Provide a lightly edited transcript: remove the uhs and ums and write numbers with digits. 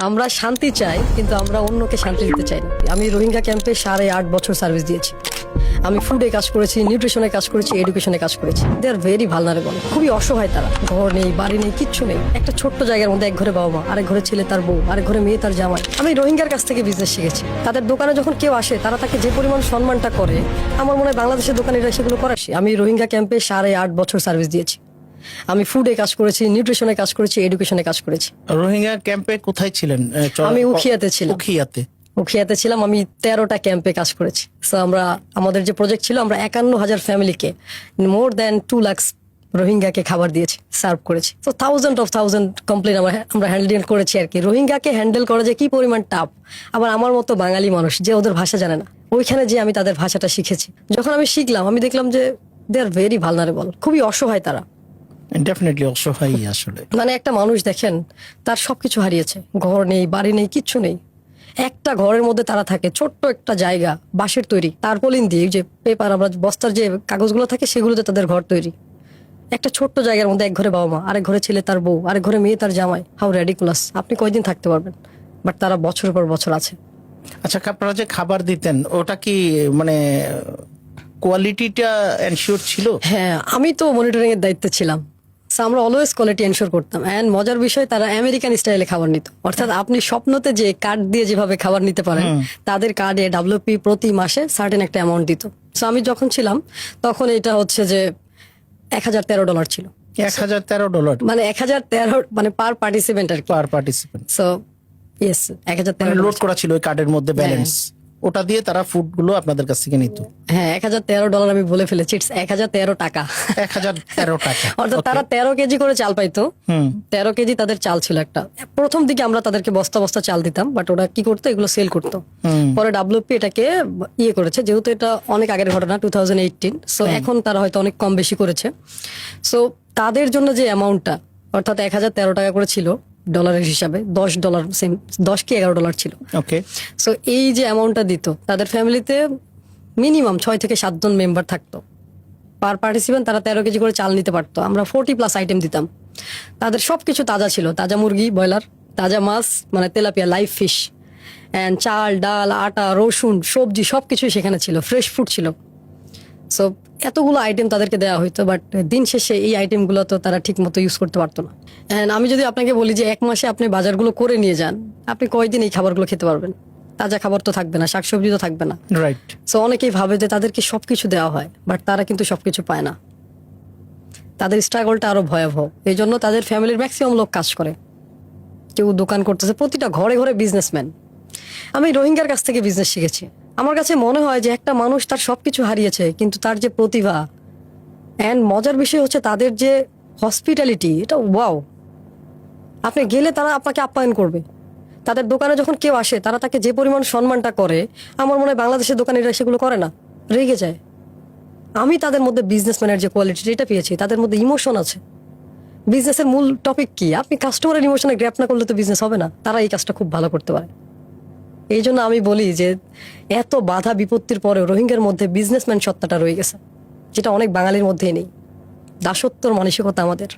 আমরা শান্তি চাই, কিন্তু আমরা অন্যকে শান্তি দিতে চাই না। আমি রোহিঙ্গা ক্যাম্পে 8.5 বছর সার্ভিস দিয়েছি। আমি ফুডে কাজ করেছি, নিউট্রিশনে কাজ করেছি, এডুকেশনে কাজ করেছি। দে আর ভেরি ভালনারেবল, খুবই অসহায় তারা। ঘর নেই, বাড়ি নেই, কিচ্ছু নেই। একটা ছোট্ট জায়গার মধ্যে এক ঘরে বাবা মা, আরেক ঘরে ছেলে তার বউ, আরেক ঘরে মেয়ে তার জামাই। আমি রোহিঙ্গার কাছ থেকে বিজনেস শিখেছি। তাদের দোকানে যখন কেউ আসে, তারা তাকে যে পরিমাণ সম্মানটা করে, আমার মনে হয় বাংলাদেশের দোকানিরা সেগুলো করে। আমি রোহিঙ্গা ক্যাম্পে 8.5 বছর সার্ভিস দিয়েছি। আমি ফুডে কাজ করেছি, নিউট্রিশনে কাজ করেছি, এডুকেশনে কাজ করেছি। রোহিঙ্গা ক্যাম্পে কোথায় ছিলেন? আমি উখিয়াতে ছিলাম। উখিয়াতে ছিলাম। আমি 13টা ক্যাম্পে কাজ করেছি। সো আমাদের যে প্রজেক্ট ছিল, আমরা 51,000 ফ্যামিলিকে, মোর দ্যান 2 লাখ রোহিঙ্গাকে খাবার দিয়েছি, সার্ভ করেছি। তো থাউজেন্ড কমপ্লেন আমরা হ্যান্ডেল করেছি আর কি। রোহিঙ্গাকে হ্যান্ডেল করা যে কি পরিমাণ টাফ। আবার আমার মতো বাঙালি মানুষ যে ওদের ভাষা জানে না, ওইখানে যে আমি তাদের ভাষাটা শিখেছি। যখন আমি শিখলাম, আমি দেখলাম যে দে আর ভেরি ভালনারেবল, খুবই অসহায় তারা। ডেফিনেটলি অসহায় আসলে। মানে একটা মানুষ দেখেন, তার সবকিছু হারিয়েছে, ঘর নেই, বাড়ি নেই, কিচ্ছু নেই। একটা ঘরের মধ্যে তারা থাকে, ছোট্ট একটা জায়গা, বাঁশের তৈরি, তারপলিন দিয়ে, যে পেপার, আমরা বস্তার যে কাগজগুলো থাকে, সেগুলোতে তাদের ঘর তৈরি। একটা ছোট্ট জায়গার মধ্যে এক ঘরে বাবা মা, আরেক ঘরে ছেলে তার বউ, আরেক ঘরে মেয়ে তার জামাই। How ridiculous! আপনি কয়দিন থাকতে পারবেন? বাট তারা বছরের পর বছর আছে। আচ্ছা, আপনারা যে খাবার দিতেন, ওটা কি মানে কোয়ালিটিটা এনশিওর ছিল? হ্যাঁ, আমি তো মনিটরিং এর দায়িত্বে ছিলাম। So, আমরা অলওয়েজ কোয়ালিটি এনশোর করতাম। এন্ড মজার বিষয়, তারা আমেরিকান স্টাইলে খাবার নিত। অর্থাৎ আপনি স্বপ্নতে যে কার্ড দিয়ে যেভাবে খাবার নিতে পারেন, তাদের কার্ডে ডাব্লিউপি প্রতি মাসে সার্টেন একটা অ্যামাউন্ট দিত। সো আমি যখন ছিলাম, তখন এটা হচ্ছে যে $1,013 ছিল। $1,013 মানে 1,013, মানে পার পার্টিসিপেন্ট আর কি। পার পার্টিসিপেন্ট। সো ইয়েস, 1,013 লোড করা ছিল ওই কার্ডের মধ্যে ব্যালেন্স। ওটা দিয়ে তারা ফুড গুলো আপনাদের কাছ থেকে নিত। হ্যাঁ, $1,013 আমি বলে ফেলেছি, 1,013 টাকা। 1,013 টাকা। অর্থাৎ তারা 13 কেজি করে চাল পাইতো। 13 কেজি তাদের চাল ছিল একটা। প্রথম দিকে আমরা তাদেরকে বস্তা বস্তা চাল দিতাম, বাট ওরা কি করতো, এগুলো সেল করতো। পরে ডাব্লিউপি এটাকে ইয়ে করেছে, যেহেতু এটা অনেক আগের ঘটনা, 2018। সো এখন তারা হয়তো অনেক কম বেশি করেছে। সো তাদের জন্য যে অ্যামাউন্টটা, অর্থাৎ 1,013 টাকা করে ছিল ডলারের হিসাবে, $10 সেম, 10 কি $11 ছিল। ওকে। সো এই যে অ্যামাউন্টটা দিত, তাদের ফ্যামিলিতে মিনিমাম 6 থেকে 7 জন মেম্বার থাকতো। পার পার্টিসিপেন্ট তারা 13 কেজি করে চাল নিতে পারতো। আমরা 40+ আইটেম দিতাম। তাদের সবকিছু তাজা ছিল, তাজা মুরগি, ব্রয়লার, তাজা মাছ, মানে তেলাপিয়া, লাইভ ফিশ, অ্যান্ড চাল, ডাল, আটা, রসুন, সবজি, সবকিছুই সেখানে ছিল। ফ্রেশ ফুড ছিল। সো এতগুলো আইটেম তাদেরকে দেওয়া হইতো, বাট দিন শেষে এই আইটেমগুলো তো তারা ঠিক মতো ইউজ করতে পারতো না। অ্যান্ড আমি যদি আপনাকে বলি যে 1 মাসে আপনি বাজারগুলো করে নিয়ে যান, আপনি কয়দিন এই খাবারগুলো খেতে পারবেন? তাজা খাবার তো থাকবে না, শাকসবজি তো থাকবে না। রাইট। সো অনেকেই ভাবে যে তাদেরকে সবকিছু দেওয়া হয়, বাট তারা কিন্তু সবকিছু পায় না। তাদের স্ট্রাগলটা আরো ভয়াবহ। এই জন্য তাদের ফ্যামিলির ম্যাক্সিমাম লোক কাজ করে, কেউ দোকান করতেছে, প্রতিটা ঘরে ঘরে বিজনেসম্যান। আমি রোহিঙ্গার কাছ থেকে বিজনেস শিখেছি। আমার কাছে মনে হয় যে একটা মানুষ তার সবকিছু হারিয়েছে, কিন্তু তার যে প্রতিভা, অ্যান্ড মজার বিষয় হচ্ছে তাদের যে হসপিটালিটি, এটা ওয়াও। আপনি গেলে তারা আপনাকে আপ্যায়ন করবে। তাদের দোকানে যখন কেউ আসে, তারা তাকে যে পরিমাণ সম্মানটা করে, আমার মনে হয় বাংলাদেশের দোকানিরা সেগুলো করে না, রেগে যায়। আমি তাদের মধ্যে বিজনেসম্যানের যে কোয়ালিটি, এটা পেয়েছি। তাদের মধ্যে ইমোশন আছে। বিজনেসের মূল টপিক কি? আপনি কাস্টমারের ইমোশনে গ্র্যাপ না করলে তো বিজনেস হবে না। তারা এই কাজটা খুব ভালো করতে পারে। এই জন্য আমি বলি যে এত বাধা বিপত্তির পরেও রোহিঙ্গার মধ্যে বিজনেসম্যান সত্তাটা রয়ে গেছে, যেটা অনেক বাঙালির মধ্যেই নেই। দাসত্বর মানসিকতা আমাদের।